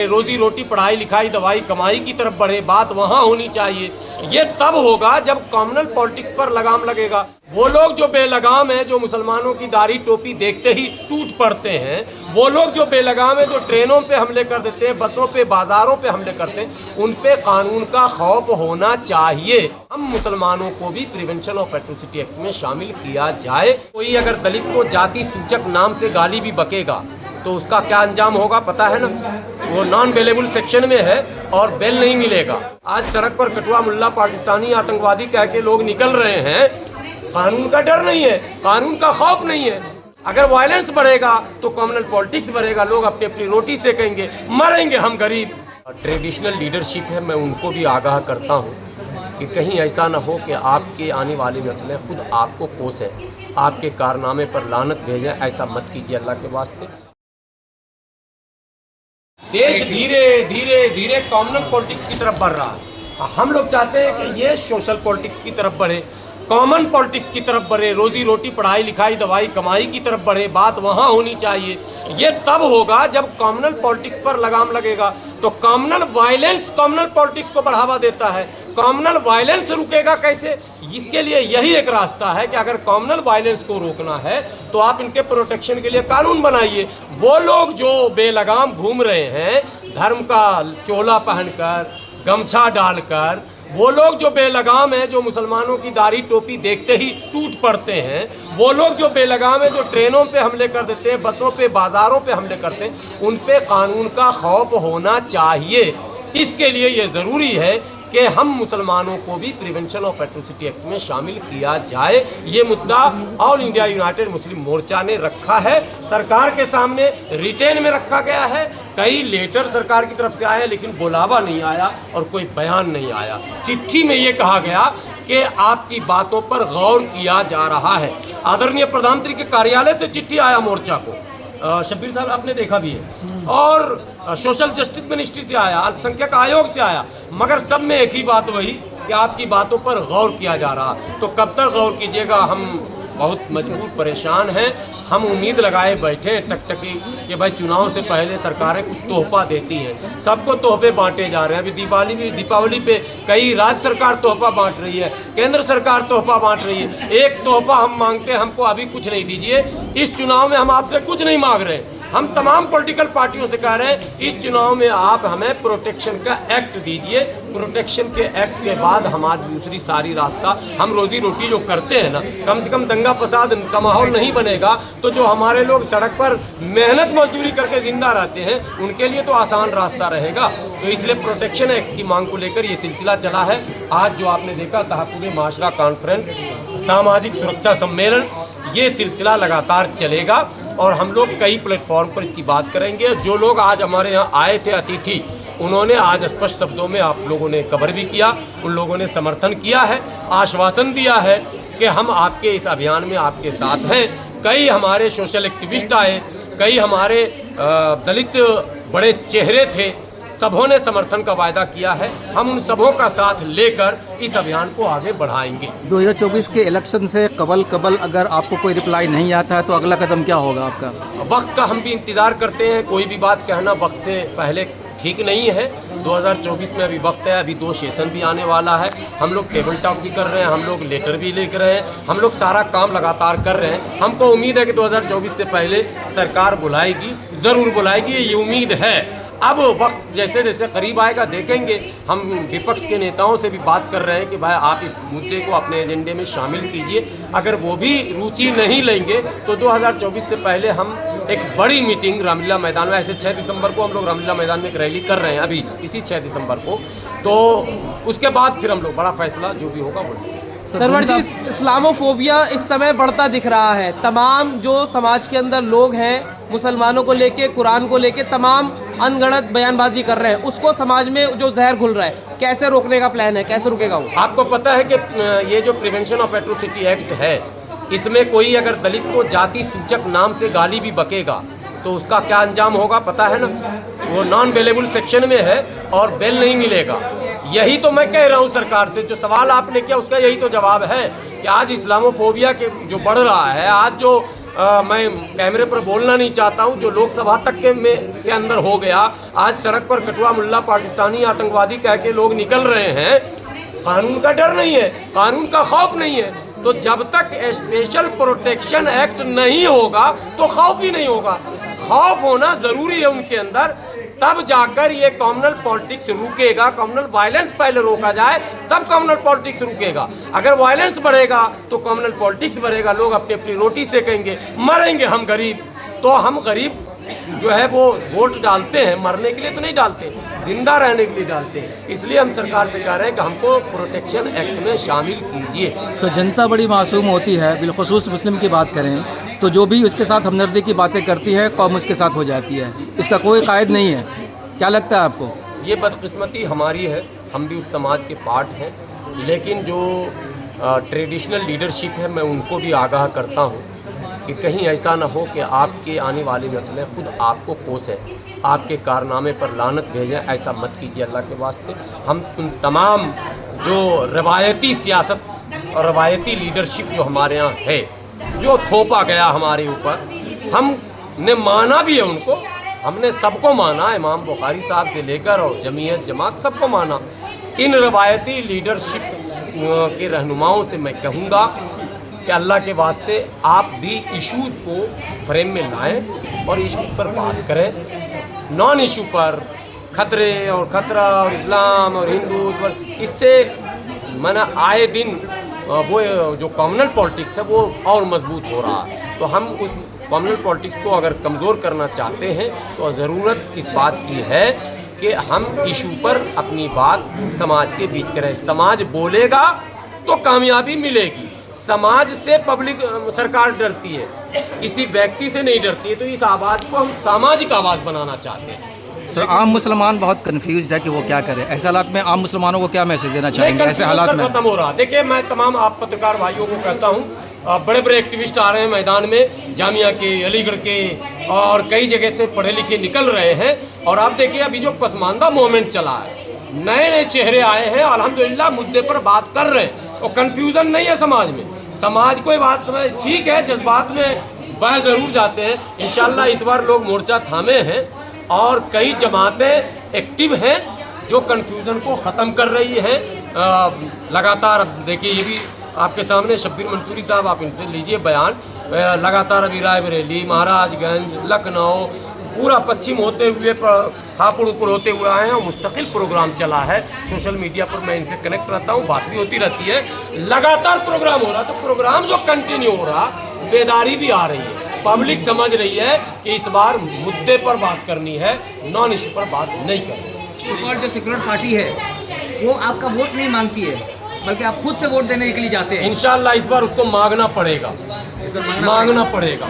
रोजी रोटी पढ़ाई लिखाई दवाई कमाई की तरफ बढ़े, बात वहाँ होनी चाहिए। ये तब होगा जब कॉम्युनल पॉलिटिक्स पर लगाम लगेगा। वो लोग जो बेलगाम हैं, जो मुसलमानों की दाढ़ी टोपी देखते ही टूट पड़ते हैं, वो लोग जो बेलगाम हैं, जो ट्रेनों पे हमले कर देते हैं, बसों पे, बाजारों पे हमले करते हैं, उन पे कानून का खौफ होना चाहिए। हम मुसलमानों को भी प्रिवेंशन ऑफ एट्रोसिटी एक्ट में शामिल किया जाए। कोई अगर दलित को जाति सूचक नाम से गाली भी बकेगा तो उसका क्या अंजाम होगा पता है ना? वो नॉन बेलेबल सेक्शन में है और बेल नहीं मिलेगा। आज सड़क पर कठुआ मुल्ला पाकिस्तानी आतंकवादी कह के लोग निकल रहे हैं। कानून का डर नहीं है, कानून का खौफ नहीं है। अगर वायलेंस बढ़ेगा तो कम्युनल पॉलिटिक्स बढ़ेगा, लोग अपनी अपनी रोटी सेकेंगे, मरेंगे हम गरीब। ट्रेडिशनल लीडरशिप है, मैं उनको भी आगाह करता हूँ कि कहीं ऐसा ना हो कि आपके आने वाली नस्लें खुद आपको कोसें, आपके कारनामे पर लानत भेजें। ऐसा मत कीजिए अल्लाह के वास्ते। देश धीरे धीरे धीरे कॉम्युनल पॉलिटिक्स की तरफ बढ़ रहा है। हम लोग चाहते हैं कि ये सोशल पॉलिटिक्स की तरफ बढ़े, कॉमन पॉलिटिक्स की तरफ बढ़े, रोजी रोटी पढ़ाई लिखाई दवाई कमाई की तरफ बढ़े, बात वहाँ होनी चाहिए। ये तब होगा जब कॉम्युनल पॉलिटिक्स पर लगाम लगेगा। तो कॉम्युनल वायलेंस कॉम्युनल पॉलिटिक्स को बढ़ावा देता है। कॉम्युनल वायलेंस रुकेगा कैसे? इसके लिए यही एक रास्ता है कि अगर कॉम्युनल वायलेंस को रोकना है तो आप इनके प्रोटेक्शन के लिए कानून बनाइए। वो लोग जो बेलगाम घूम रहे हैं, धर्म का चोला पहनकर, गमछा डालकर, वो लोग जो बेलगाम हैं, जो मुसलमानों की दाढ़ी टोपी देखते ही टूट पड़ते हैं, वो लोग जो बेलगाम हैं, जो ट्रेनों पे हमले कर देते हैं, बसों पे, बाजारों पे हमले करते हैं, उन पे कानून का खौफ होना चाहिए। इसके लिए ये ज़रूरी है कि हम मुसलमानों को भी प्रिवेंशन ऑफ एट्रोसिटी एक्ट में शामिल किया जाए। ये मुद्दा ऑल इंडिया यूनाइटेड मुस्लिम मोर्चा ने रखा है, सरकार के सामने रिटेन में रखा गया है। कई लेटर सरकार की तरफ से आए लेकिन बुलावा नहीं आया और कोई बयान नहीं आया। चिट्ठी में ये कहा गया कि आपकी बातों पर गौर किया जा रहा है। आदरणीय प्रधानमंत्री के कार्यालय से चिट्ठी आया मोर्चा को, शब्बीर साहब आपने देखा भी है, और सोशल जस्टिस मिनिस्ट्री से आया, अल्पसंख्यक आयोग से आया, मगर सब में एक ही बात वही कि आपकी बातों पर गौर किया जा रहा। तो कब तक गौर कीजिएगा? हम बहुत मजबूर परेशान हैं। हम उम्मीद लगाए बैठे हैं टकटकी कि भाई चुनाव से पहले सरकारें कुछ तोहफा देती हैं, सबको तोहफे बांटे जा रहे हैं। अभी दीपावली पे कई राज्य सरकार तोहफा बांट रही है, केंद्र सरकार तोहफा बांट रही है। एक तोहफा हम मांगते हैं, हमको अभी कुछ नहीं दीजिए। इस चुनाव में हम आपसे कुछ नहीं मांग रहे, हम तमाम पॉलिटिकल पार्टियों से कह रहे हैं इस चुनाव में आप हमें प्रोटेक्शन का एक्ट दीजिए। प्रोटेक्शन के एक्ट के बाद हमारी दूसरी सारी रास्ता, हम रोजी रोटी जो करते हैं ना, कम से कम दंगा फसाद का माहौल नहीं बनेगा तो जो हमारे लोग सड़क पर मेहनत मजदूरी करके जिंदा रहते हैं उनके लिए तो आसान रास्ता रहेगा। तो इसलिए प्रोटेक्शन एक्ट की मांग को लेकर ये सिलसिला चला है। आज जो आपने देखा तहफ़्फ़ुज़ माशरा कॉन्फ्रेंस, सामाजिक सुरक्षा सम्मेलन, ये सिलसिला लगातार चलेगा और हम लोग कई प्लेटफॉर्म पर इसकी बात करेंगे। जो लोग आज हमारे यहाँ आए थे अतिथि, उन्होंने आज स्पष्ट शब्दों में आप लोगों ने कवर भी किया, उन लोगों ने समर्थन किया है, आश्वासन दिया है कि हम आपके इस अभियान में आपके साथ हैं। कई हमारे सोशल एक्टिविस्ट आए, कई हमारे दलित बड़े चेहरे थे, सबों ने समर्थन का वायदा किया है। हम उन सबों का साथ लेकर इस अभियान को आगे बढ़ाएंगे। 2024 के इलेक्शन से कबल अगर आपको कोई रिप्लाई नहीं आता है तो अगला कदम क्या होगा आपका? वक्त का हम भी इंतज़ार करते हैं। कोई भी बात कहना वक्त से पहले ठीक नहीं है। 2024 में अभी वक्त है, अभी 2 सेशन भी आने वाला है। हम लोग टेबल टॉक भी कर रहे हैं, हम लोग लेटर भी लिख रहे हैं, हम लोग सारा काम लगातार कर रहे हैं। हमको उम्मीद है कि 2024 से पहले सरकार बुलाएगी, ज़रूर बुलाएगी, ये उम्मीद है। अब वक्त जैसे जैसे करीब आएगा देखेंगे। हम विपक्ष के नेताओं से भी बात कर रहे हैं कि भाई आप इस मुद्दे को अपने एजेंडे में शामिल कीजिए। अगर वो भी रुचि नहीं लेंगे तो 2024 से पहले हम एक बड़ी मीटिंग रामलीला मैदान में, ऐसे 6 दिसंबर को हम लोग रामलीला मैदान में एक रैली कर रहे हैं अभी इसी 6 दिसंबर को, तो उसके बाद फिर हम लोग बड़ा फैसला जो भी होगा वो। सरवर जी, इस्लामोफोबिया इस समय बढ़ता दिख रहा है। तमाम जो समाज के अंदर लोग हैं, मुसलमानों को लेके, कुरान को लेके तमाम अनगढ़ंत बयानबाजी कर रहे हैं, उसको समाज में जो जहर घुल रहा है, कैसे रोकने का प्लान है, कैसे रुकेगा वो? आपको पता है कि ये जो प्रिवेंशन ऑफ एट्रोसिटी एक्ट है, इसमें कोई अगर दलित को जाति सूचक नाम से गाली भी बकेगा तो उसका क्या अंजाम होगा पता है ना? वो नॉन बेलेबल सेक्शन में है और बेल नहीं मिलेगा। यही तो मैं कह रहा हूँ सरकार से। जो सवाल आपने किया उसका यही तो जवाब है कि आज इस्लामोफोबिया के जो बढ़ रहा है, आज जो मैं कैमरे पर बोलना नहीं चाहता हूँ, जो लोकसभा तक के अंदर हो गया। आज सड़क पर कठुआ मुल्ला पाकिस्तानी आतंकवादी कह के लोग निकल रहे हैं। कानून का डर नहीं है, कानून का खौफ नहीं है। तो जब तक स्पेशल प्रोटेक्शन एक्ट नहीं होगा तो खौफ ही नहीं होगा। खौफ होना जरूरी है उनके अंदर, तब जाकर ये कम्युनल पॉलिटिक्स रुकेगा। कम्युनल वायलेंस पहले रोका जाए, तब कम्युनल पॉलिटिक्स रुकेगा। अगर वायलेंस बढ़ेगा तो कम्युनल पॉलिटिक्स बढ़ेगा। लोग अपनी अपनी रोटी सेकेंगे, मरेंगे हम गरीब। तो हम गरीब जो है वो वोट डालते हैं, मरने के लिए तो नहीं डालते, जिंदा रहने के लिए डालते हैं। इसलिए हम सरकार से कह रहे हैं कि हमको प्रोटेक्शन एक्ट में शामिल कीजिए। सो जनता बड़ी मासूम होती है, बिलखुसूस मुस्लिम की बात करें तो जो भी उसके साथ हमदर्दी की बातें करती है कौम उसके साथ हो जाती है। इसका कोई कायद नहीं है। क्या लगता है आपको? ये बदकिस्मती हमारी है, हम भी उस समाज के पार्ट हैं। लेकिन जो ट्रेडिशनल लीडरशिप है, मैं उनको भी आगाह करता हूँ कि कहीं ऐसा ना हो कि आपके आने वाली नस्लें खुद आपको कोसें, आपके कारनामे पर लानत भेजें। ऐसा मत कीजिए अल्लाह के वास्ते। हम उन तमाम जो रवायती सियासत और रवायती लीडरशिप जो हमारे यहाँ है, जो थोपा गया हमारे ऊपर, हमने माना भी है उनको, हमने सबको माना, इमाम बुखारी साहब से लेकर और जमीयत जमात सबको माना। इन रवायती लीडरशिप के रहनुमाओं से मैं कहूँगा कि अल्लाह के वास्ते आप भी इश्यूज़ को फ्रेम में लाएं और इशू पर बात करें। नॉन इशू पर खतरे और खतरा और इस्लाम और हिंदू पर, इससे मैंने आए दिन वो जो कम्युनल पॉलिटिक्स है वो और मजबूत हो रहा है। तो हम उस कम्युनल पॉलिटिक्स को अगर कमज़ोर करना चाहते हैं तो ज़रूरत इस बात की है कि हम इशू पर अपनी बात समाज के बीच करें। समाज बोलेगा तो कामयाबी मिलेगी। समाज से पब्लिक सरकार डरती है, किसी व्यक्ति से नहीं डरती है। तो इस आवाज़ को हम सामाजिक आवाज़ बनाना चाहते हैं। सर, आम मुसलमान बहुत कन्फ्यूज्ड है कि वो क्या करे। ऐसे हालात में आम मुसलमानों को क्या मैसेज देना चाहेंगे ऐसे हालात में? खत्म हो रहा। देखिए, मैं तमाम आप पत्रकार भाइयों को कहता हूँ, बड़े बड़े एक्टिविस्ट आ रहे हैं मैदान में, जामिया के, अलीगढ़ के और कई जगह से पढ़े लिखे निकल रहे हैं। और आप देखिए अभी जो पसमानदा मूवमेंट चला है, नए नए चेहरे आए हैं, अल्हम्दुलिल्लाह मुद्दे पर बात कर रहे हैं और कन्फ्यूज़न नहीं है समाज में। समाज कोई बात में ठीक है, जज्बात में बह ज़रूर जाते हैं। इंशाल्लाह इस बार लोग मोर्चा थामे हैं और कई जमातें एक्टिव हैं जो कन्फ्यूज़न को ख़त्म कर रही हैं लगातार। देखिए ये भी आपके सामने शब्बीर मंसूरी साहब, आप इनसे लीजिए बयान। लगातार अभी रायबरेली, महाराजगंज, लखनऊ, पूरा पश्चिम होते हुए हापुड़ ऊपर होते हुए आए हैं और मुस्तकिल प्रोग्राम चला है। सोशल मीडिया पर मैं इनसे कनेक्ट रहता हूँ, बात भी होती रहती है। लगातार प्रोग्राम हो रहा, तो प्रोग्राम जो कंटिन्यू हो रहा, बेदारी भी आ रही है। पब्लिक समझ रही है कि इस बार मुद्दे पर बात करनी है, नॉन इशू पर बात नहीं करनी। और जो सेक्युलर पार्टी है वो आपका वोट नहीं मांगती है, बल्कि आप खुद से वोट देने के लिए जाते हैं। इंशाल्लाह इस बार उसको मांगना पड़ेगा, मांगना पड़ेगा।